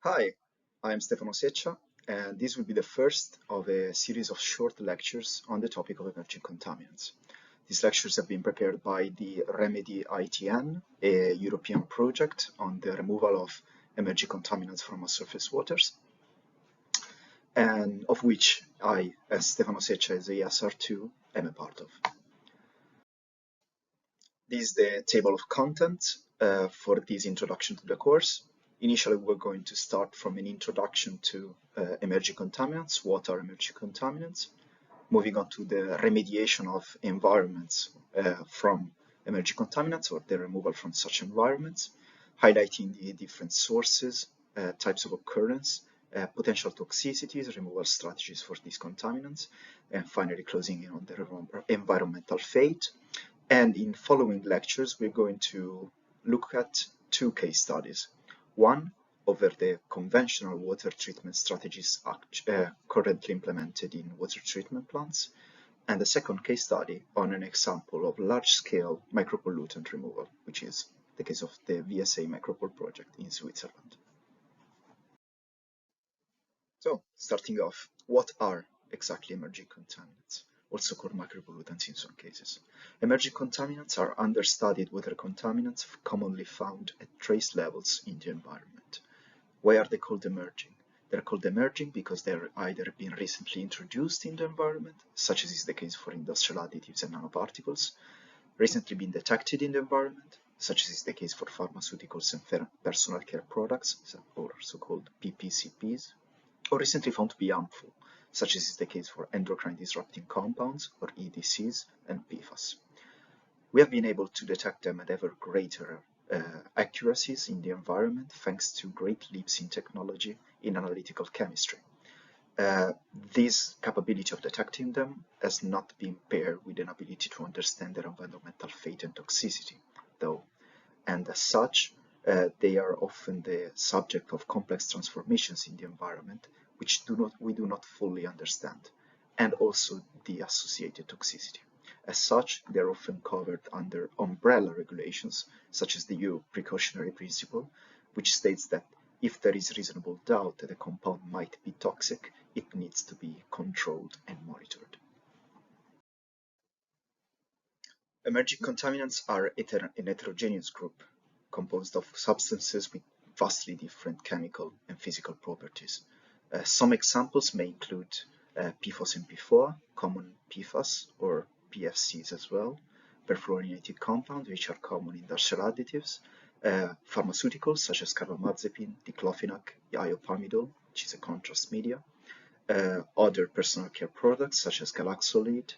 Hi, I'm Stefano Seccia, and this will be the first of a series of short lectures on the topic of emerging contaminants. These lectures have been prepared by the REMEDI ITN, a European project on the removal of emerging contaminants from our surface waters, and of which I, as Stefano Seccia, as ASR2, am a part of. This is the table of contents for this introduction to the course. Initially, we're going to start from an introduction to emerging contaminants. What are emerging contaminants? Moving on to the remediation of environments from emerging contaminants or the removal from such environments, highlighting the different sources, types of occurrence, potential toxicities, removal strategies for these contaminants, and finally closing in on the environmental fate. And in following lectures, we're going to look at two case studies. One over the conventional water treatment strategies currently implemented in water treatment plants, and the second case study on an example of large-scale micropollutant removal, which is the case of the VSA Micropol project in Switzerland. So, starting off, what are exactly emerging contaminants? Also called micropollutants in some cases. Emerging contaminants are understudied water contaminants commonly found at trace levels in the environment. Why are they called emerging? They're called emerging because they're either been recently introduced in the environment, such as is the case for industrial additives and nanoparticles, recently been detected in the environment, such as is the case for pharmaceuticals and personal care products, or so-called PPCPs, or recently found to be harmful, such as is the case for endocrine disrupting compounds, or EDCs, and PFAS. We have been able to detect them at ever greater accuracies in the environment thanks to great leaps in technology in analytical chemistry. This capability of detecting them has not been paired with an ability to understand their environmental fate and toxicity, though, and as such, they are often the subject of complex transformations in the environment which we do not fully understand, and also the associated toxicity. As such, they are often covered under umbrella regulations, such as the EU precautionary principle, which states that if there is reasonable doubt that a compound might be toxic, it needs to be controlled and monitored. Emerging contaminants are an heterogeneous group composed of substances with vastly different chemical and physical properties. Some examples may include PFOS and PFOA, common PFAS or PFCs as well, perfluorinated compounds, which are common industrial additives, pharmaceuticals such as carbamazepine, diclofenac, iopamidol, which is a contrast media, other personal care products such as galaxolide,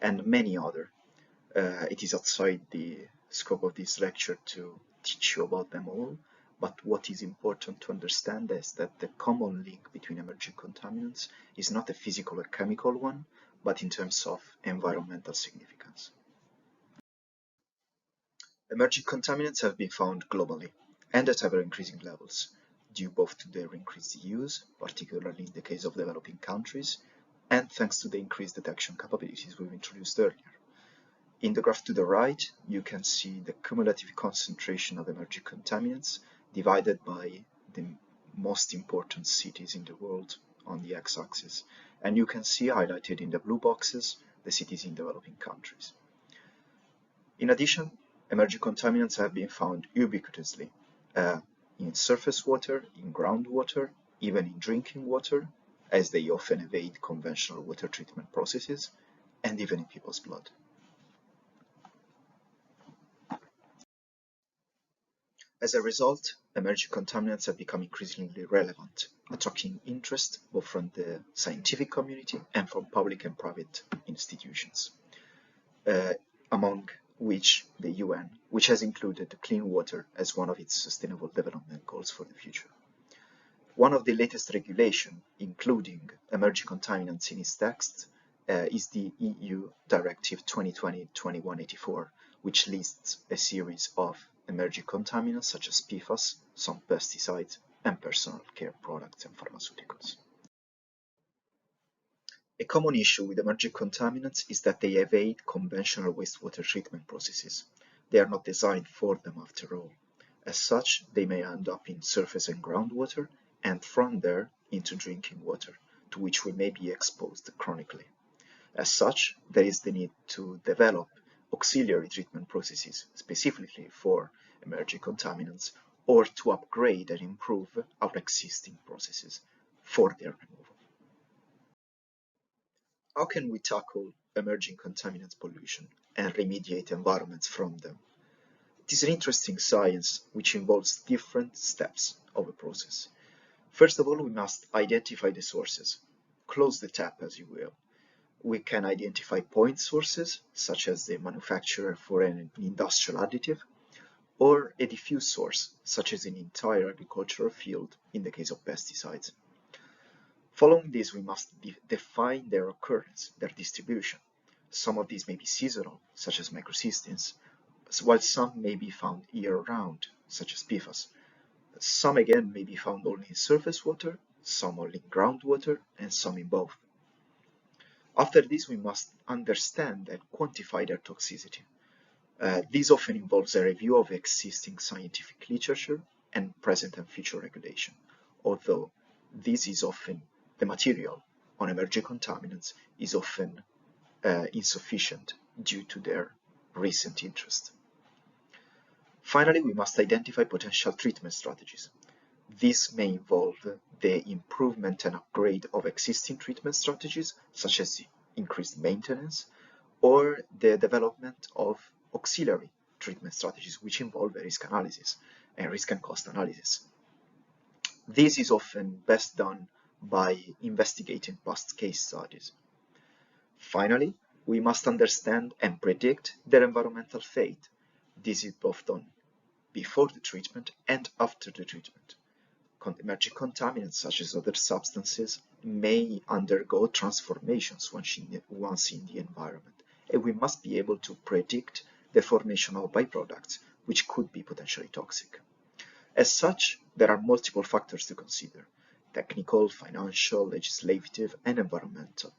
and many other. It is outside the scope of this lecture to teach you about them all, but what is important to understand is that the common link between emerging contaminants is not a physical or chemical one, but in terms of environmental significance. Emerging contaminants have been found globally and at ever-increasing levels, due both to their increased use, particularly in the case of developing countries, and thanks to the increased detection capabilities we've introduced earlier. In the graph to the right, you can see the cumulative concentration of emerging contaminants divided by the most important cities in the world on the x-axis, and you can see highlighted in the blue boxes the cities in developing countries. In addition, emerging contaminants have been found ubiquitously in surface water, in groundwater, even in drinking water, as they often evade conventional water treatment processes, and even in people's blood. As a result, emerging contaminants have become increasingly relevant, attracting interest both from the scientific community and from public and private institutions, among which the UN, which has included clean water as one of its sustainable development goals for the future. One of the latest regulations, including emerging contaminants in its text, is the EU Directive 2020-2184, which lists a series of emerging contaminants such as PFAS, some pesticides, and personal care products and pharmaceuticals. A common issue with emerging contaminants is that they evade conventional wastewater treatment processes. They are not designed for them after all. As such, they may end up in surface and groundwater, and from there into drinking water, to which we may be exposed chronically. As such, there is the need to develop auxiliary treatment processes specifically for emerging contaminants, or to upgrade and improve our existing processes for their removal. How can we tackle emerging contaminants pollution and remediate environments from them? It is an interesting science which involves different steps of a process. First of all, we must identify the sources, close the tap as you will. We can identify point sources, such as the manufacturer for an industrial additive, or a diffuse source, such as an entire agricultural field in the case of pesticides. Following this, we must define their occurrence, their distribution. Some of these may be seasonal, such as microcysteines, while some may be found year-round, such as PFAS. Some again may be found only in surface water, some only in groundwater, and some in both. After this, we must understand and quantify their toxicity. This often involves a review of existing scientific literature and present and future regulation, although this is often the material on emerging contaminants is often insufficient due to their recent interest. Finally, we must identify potential treatment strategies. This may involve the improvement and upgrade of existing treatment strategies, such as increased maintenance, or the development of auxiliary treatment strategies, which involve a risk analysis and risk and cost analysis. This is often best done by investigating past case studies. Finally, we must understand and predict their environmental fate. This is both done before the treatment and after the treatment. Emerging contaminants, such as other substances, may undergo transformations once in the environment, and we must be able to predict the formation of byproducts, which could be potentially toxic. As such, there are multiple factors to consider: technical, financial, legislative, and environmental.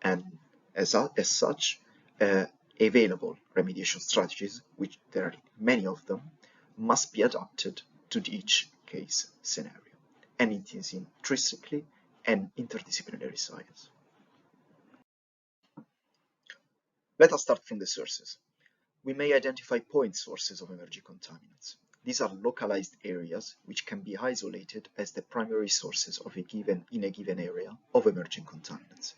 And as such, available remediation strategies, which there are many of them, must be adapted to each case scenario. And it is intrinsically an interdisciplinary science. Let us start from the sources. We may identify point sources of emerging contaminants. These are localized areas which can be isolated as the primary sources in a given area of emerging contaminants.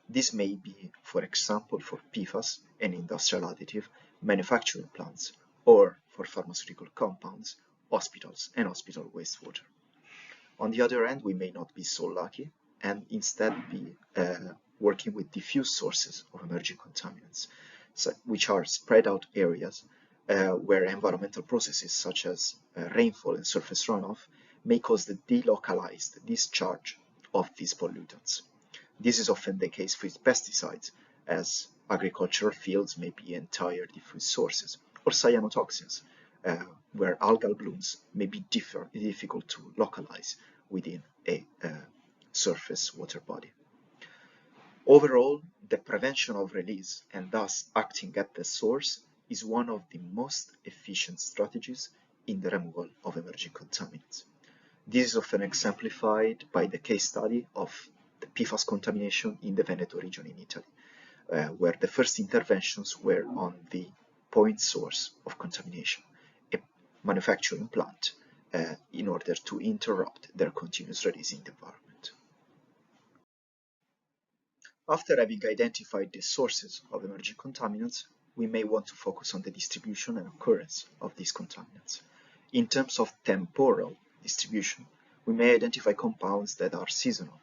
This may be, for example, for PFAS, an industrial additive, manufacturing plants, or for pharmaceutical compounds, hospitals, and hospital wastewater. On the other hand, we may not be so lucky and instead be working with diffuse sources of emerging contaminants, which are spread out areas where environmental processes such as rainfall and surface runoff may cause the delocalized discharge of these pollutants. This is often the case with pesticides, as agricultural fields may be entire diffuse sources, or cyanotoxins, where algal blooms may be difficult to localize within a surface water body. Overall, the prevention of release, and thus acting at the source, is one of the most efficient strategies in the removal of emerging contaminants. This is often exemplified by the case study of the PFAS contamination in the Veneto region in Italy, where the first interventions were on the point source of contamination, a manufacturing plant, in order to interrupt their continuous release in the environment. After having identified the sources of emerging contaminants, we may want to focus on the distribution and occurrence of these contaminants. In terms of temporal distribution, we may identify compounds that are seasonal,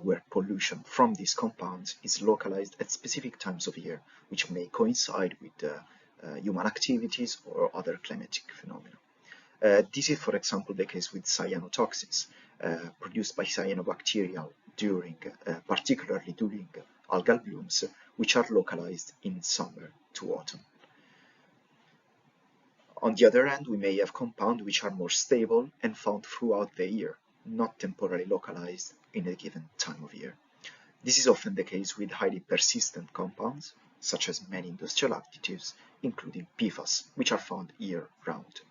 where pollution from these compounds is localized at specific times of year, which may coincide with human activities or other climatic phenomena. This is, for example, the case with cyanotoxins produced by cyanobacteria particularly during algal blooms, which are localized in summer to autumn. On the other hand, we may have compounds which are more stable and found throughout the year, not temporarily localized in a given time of year. This is often the case with highly persistent compounds, such as many industrial additives, including PFAS, which are found year-round.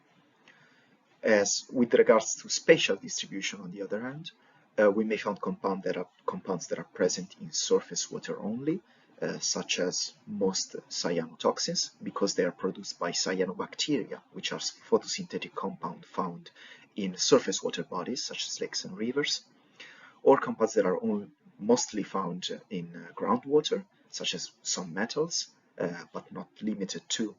As with regards to spatial distribution, on the other hand, we may find compounds that are present in surface water only, such as most cyanotoxins, because they are produced by cyanobacteria, which are photosynthetic compounds found in surface water bodies, such as lakes and rivers, or compounds that are mostly found in groundwater, such as some metals, but not limited to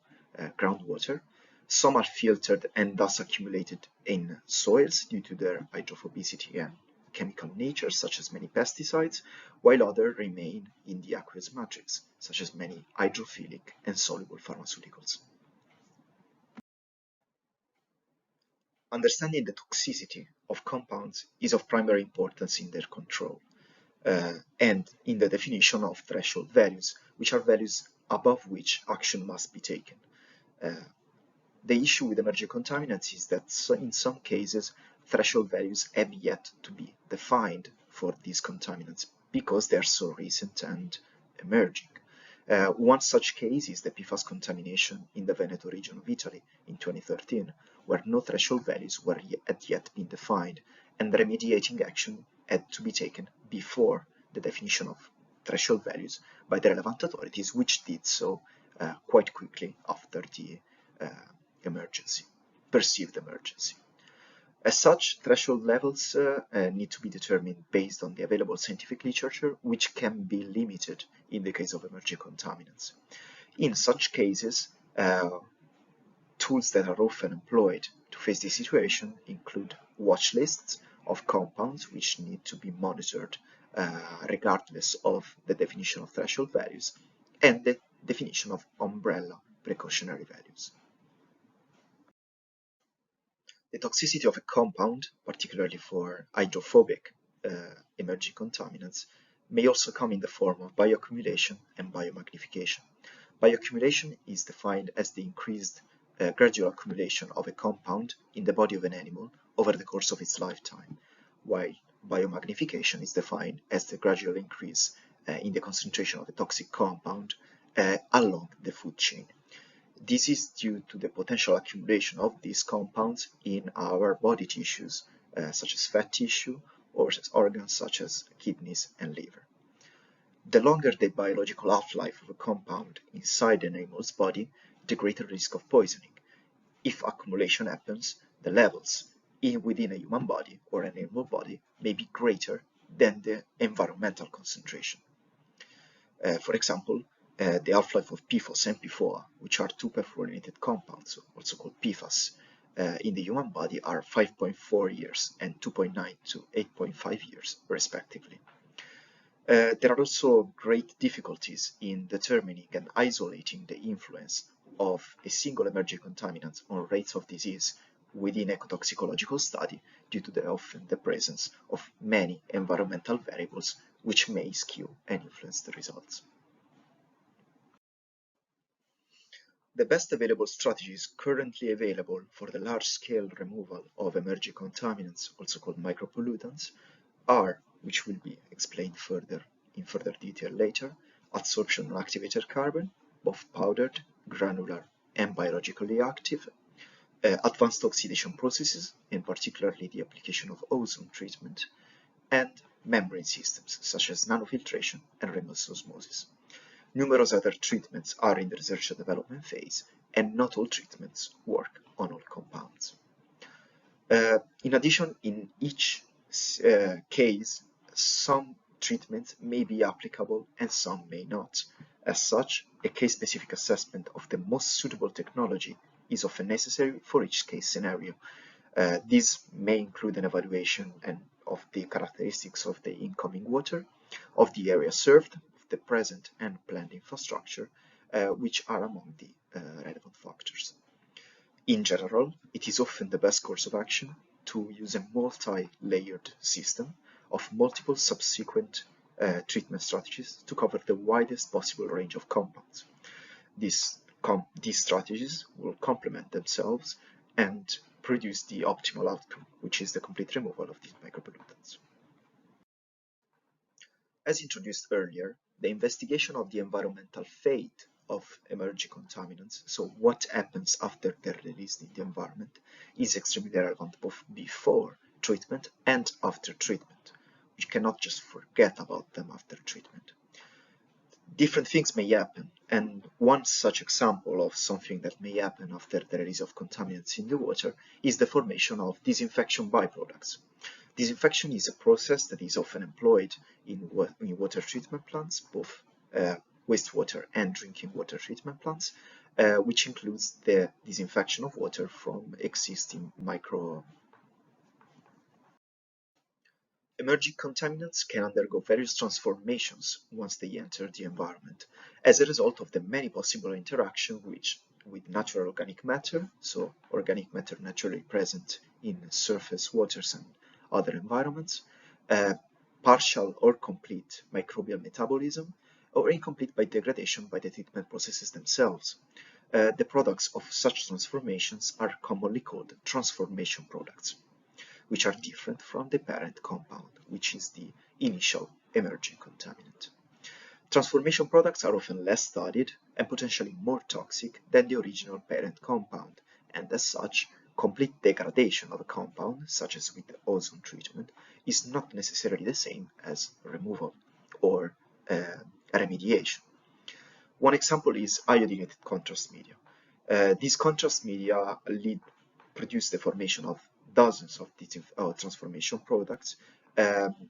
groundwater. Some are filtered and thus accumulated in soils due to their hydrophobicity and chemical nature, such as many pesticides, while others remain in the aqueous matrix, such as many hydrophilic and soluble pharmaceuticals. Understanding the toxicity of compounds is of primary importance in their control and in the definition of threshold values, which are values above which action must be taken. The issue with emerging contaminants is that in some cases, threshold values have yet to be defined for these contaminants because they are so recent and emerging. One such case is the PFAS contamination in the Veneto region of Italy in 2013, where no threshold values had yet been defined, and remediating action had to be taken before the definition of threshold values by the relevant authorities, which did so quite quickly after the perceived emergency. As such, threshold levels need to be determined based on the available scientific literature, which can be limited in the case of emerging contaminants. In such cases, tools that are often employed to face this situation include watch lists of compounds which need to be monitored regardless of the definition of threshold values, and the definition of umbrella precautionary values. The toxicity of a compound, particularly for hydrophobic emerging contaminants, may also come in the form of bioaccumulation and biomagnification. Bioaccumulation is defined as the increased gradual accumulation of a compound in the body of an animal over the course of its lifetime, while biomagnification is defined as the gradual increase in the concentration of a toxic compound along the food chain. This is due to the potential accumulation of these compounds in our body tissues, such as fat tissue, or organs such as kidneys and liver. The longer the biological half-life of a compound inside an animal's body, the greater risk of poisoning. If accumulation happens, the levels within a human body or an animal body may be greater than the environmental concentration. For example, the half-life of PFOS and PFOA, which are two perfluorinated compounds, also called PFAS, in the human body are 5.4 years and 2.9 to 8.5 years, respectively. There are also great difficulties in determining and isolating the influence of a single emerging contaminant on rates of disease within ecotoxicological study due to often the presence of many environmental variables which may skew and influence the results. The best available strategies currently available for the large-scale removal of emerging contaminants, also called micropollutants, are, which will be explained in further detail later, adsorption on activated carbon, both powdered, granular, and biologically active, advanced oxidation processes, and particularly the application of ozone treatment, and membrane systems, such as nanofiltration and reverse osmosis. Numerous other treatments are in the research and development phase, and not all treatments work on all compounds. In addition, in each case, some treatments may be applicable and some may not. As such, a case-specific assessment of the most suitable technology is often necessary for each case scenario. This may include an evaluation of the characteristics of the incoming water, of the area served, the present and planned infrastructure, which are among the relevant factors. In general, it is often the best course of action to use a multi-layered system of multiple subsequent treatment strategies to cover the widest possible range of compounds. These strategies will complement themselves and produce the optimal outcome, which is the complete removal of these micropollutants. As introduced earlier, the investigation of the environmental fate of emerging contaminants, so what happens after they're released in the environment, is extremely relevant both before treatment and after treatment. We cannot just forget about them after treatment. Different things may happen, and one such example of something that may happen after the release of contaminants in the water is the formation of disinfection byproducts. Disinfection is a process that is often employed in water treatment plants, both wastewater and drinking water treatment plants, which includes the disinfection of water from existing Emerging contaminants can undergo various transformations once they enter the environment as a result of the many possible interactions with natural organic matter, so organic matter naturally present in surface waters and other environments, partial or complete microbial metabolism, or incomplete by degradation by the treatment processes themselves. The products of such transformations are commonly called transformation products, which are different from the parent compound, which is the initial emerging contaminant. Transformation products are often less studied and potentially more toxic than the original parent compound, and as such, complete degradation of a compound, such as with the ozone treatment, is not necessarily the same as removal or remediation. One example is iodinated contrast media. These contrast media produce the formation of dozens of transformation products,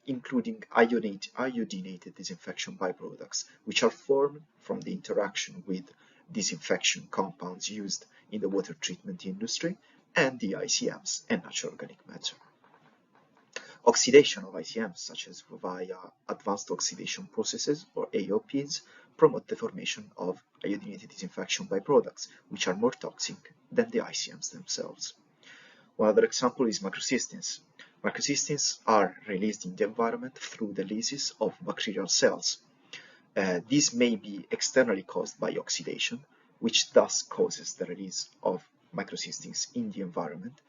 including iodinated disinfection byproducts, which are formed from the interaction with disinfection compounds used in the water treatment industry and the ICMs and natural organic matter. Oxidation of ICMs, such as via advanced oxidation processes or AOPs, promote the formation of iodinated disinfection byproducts, which are more toxic than the ICMs themselves. One other example is macrocystins. Macrocystins are released in the environment through the lysis of bacterial cells. This may be externally caused by oxidation, which thus causes the release of macrocystins in the environment,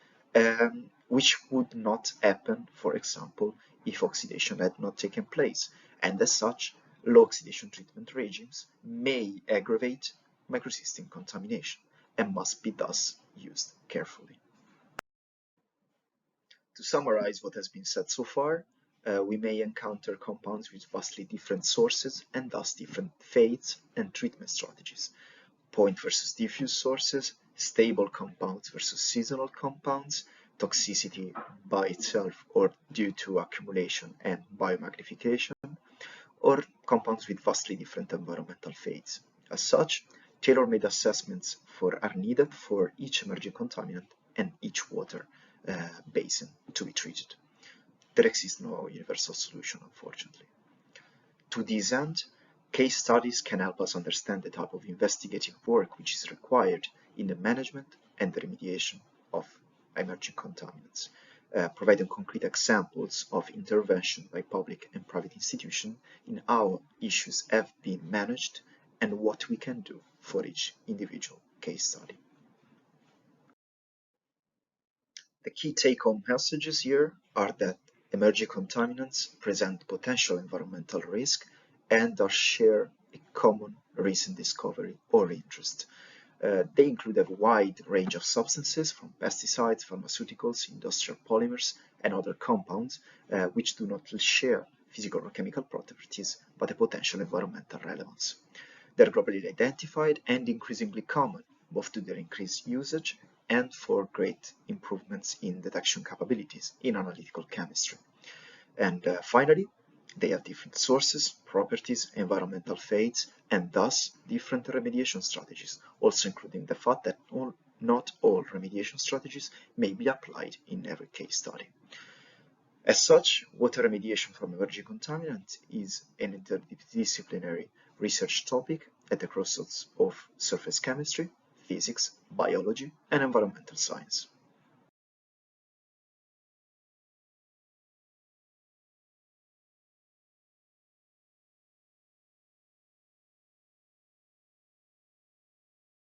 which would not happen, for example, if oxidation had not taken place, and as such, low oxidation treatment regimes may aggravate macrocystin contamination and must be thus used carefully. To summarize what has been said so far, we may encounter compounds with vastly different sources and thus different fates and treatment strategies. Point versus diffuse sources, stable compounds versus seasonal compounds, toxicity by itself or due to accumulation and biomagnification, or compounds with vastly different environmental fates. As such, tailor-made assessments are needed for each emerging contaminant and each water basin to be treated. There exists no universal solution, unfortunately. To this end, case studies can help us understand the type of investigative work which is required in the management and the remediation of emerging contaminants, providing concrete examples of intervention by public and private institutions in how issues have been managed and what we can do for each individual case study. The key take-home messages here are that emerging contaminants present potential environmental risk and share a common recent discovery or interest. They include a wide range of substances from pesticides, pharmaceuticals, industrial polymers, and other compounds which do not share physical or chemical properties but a potential environmental relevance. They are globally identified and increasingly common, both to their increased usage and for great improvements in detection capabilities in analytical chemistry. And finally, they have different sources, properties, environmental fates, and thus different remediation strategies, also including the fact that not all remediation strategies may be applied in every case study. As such, water remediation from emerging contaminants is an interdisciplinary research topic at the crossroads of surface chemistry, physics, biology, and environmental science.